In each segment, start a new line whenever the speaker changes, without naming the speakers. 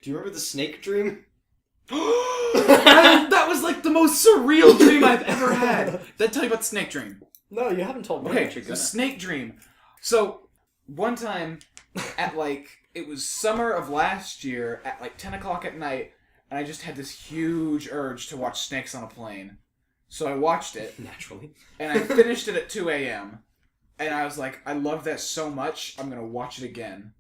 Do you remember the snake dream?
That was like the most surreal dream I've ever had. Did I tell you about the snake dream?
No, you haven't told me.
Okay, the snake dream. So, one time at it was summer of last year at 10 o'clock at night, and I just had this huge urge to watch Snakes on a Plane. So I watched it.
Naturally.
And I finished it at 2 a.m. And I was like, I love that so much, I'm going to watch it again.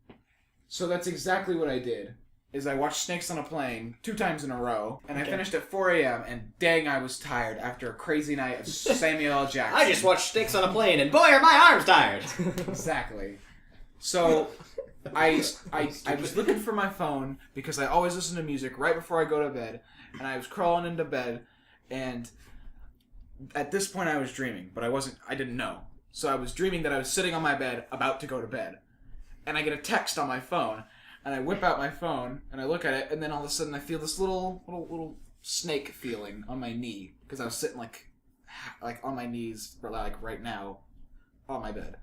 So that's exactly what I did. Is I watched Snakes on a Plane 2 times in a row, and I finished at 4 a.m., and dang, I was tired after a crazy night of Samuel L. Jackson.
I just watched Snakes on a Plane, and boy, are my arms tired!
Exactly. So, I was looking for my phone, because I always listen to music right before I go to bed, and I was crawling into bed, and at this point I was dreaming, but I didn't know. So I was dreaming that I was sitting on my bed, about to go to bed, and I get a text on my phone, and I whip out my phone, and I look at it, and then all of a sudden I feel this little snake feeling on my knee, because I was sitting like on my knees for right now on my bed.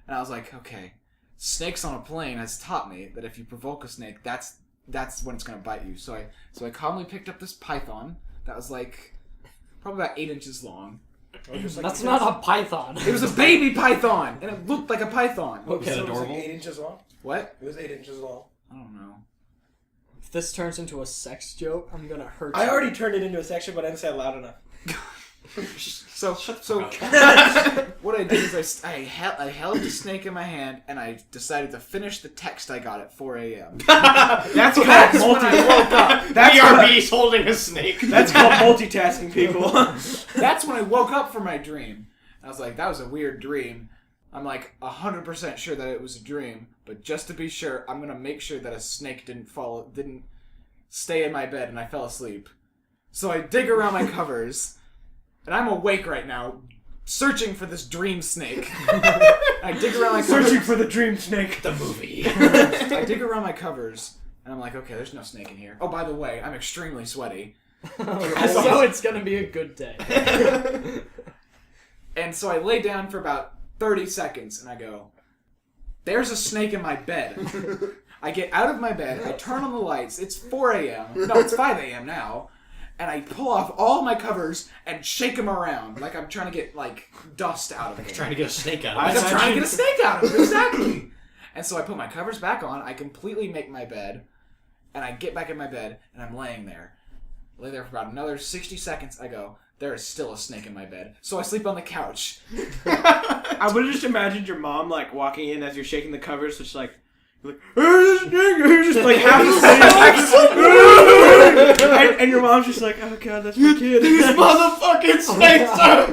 And I was like, okay, Snakes on a Plane has taught me that if you provoke a snake, that's when it's going to bite you. So I calmly picked up this python that was probably about 8 inches long.
That's not a python.
It was a baby python, and it looked like a python.
Okay,
So
adorable.
it was
8 inches long?
What?
It was 8 inches long.
I don't know.
If this turns into a sex joke, I'm gonna hurt you.
I already turned it into a section, but I didn't say it loud enough.
So what I did is I held the snake in my hand, and I decided to finish the text I got at 4 a.m.
That's
when I woke up.
BRB's holding a snake.
That's called multitasking, people.
That's when I woke up from my dream. I was like, that was a weird dream. I'm 100% sure that it was a dream, but just to be sure, I'm gonna make sure that a snake didn't stay in my bed and I fell asleep. So I dig around my covers, and I'm awake right now, searching for this dream snake. I dig around my covers.
Searching for the dream snake.
The movie.
I dig around my covers, and I'm like, okay, there's no snake in here. Oh, by the way, I'm extremely sweaty.
So it's gonna be a good day.
And so I lay down for about 30 seconds, and I go, there's a snake in my bed. I get out of my bed, I turn on the lights, it's 4 a.m. No, it's 5 a.m. now. And I pull off all my covers and shake them around like I'm trying to get, dust out of it.
Trying to get a snake out
I'm
of it.
trying to get a snake out of it, exactly. And so I put my covers back on, I completely make my bed, and I get back in my bed, and I'm laying there. I lay there for about another 60 seconds, I go, there is still a snake in my bed. So I sleep on the couch.
I would have just imagined your mom, walking in as you're shaking the covers, so she's like, there's a snake! You're just, half asleep. And your mom's just like, oh god, that's my kid.
These motherfucking snakes are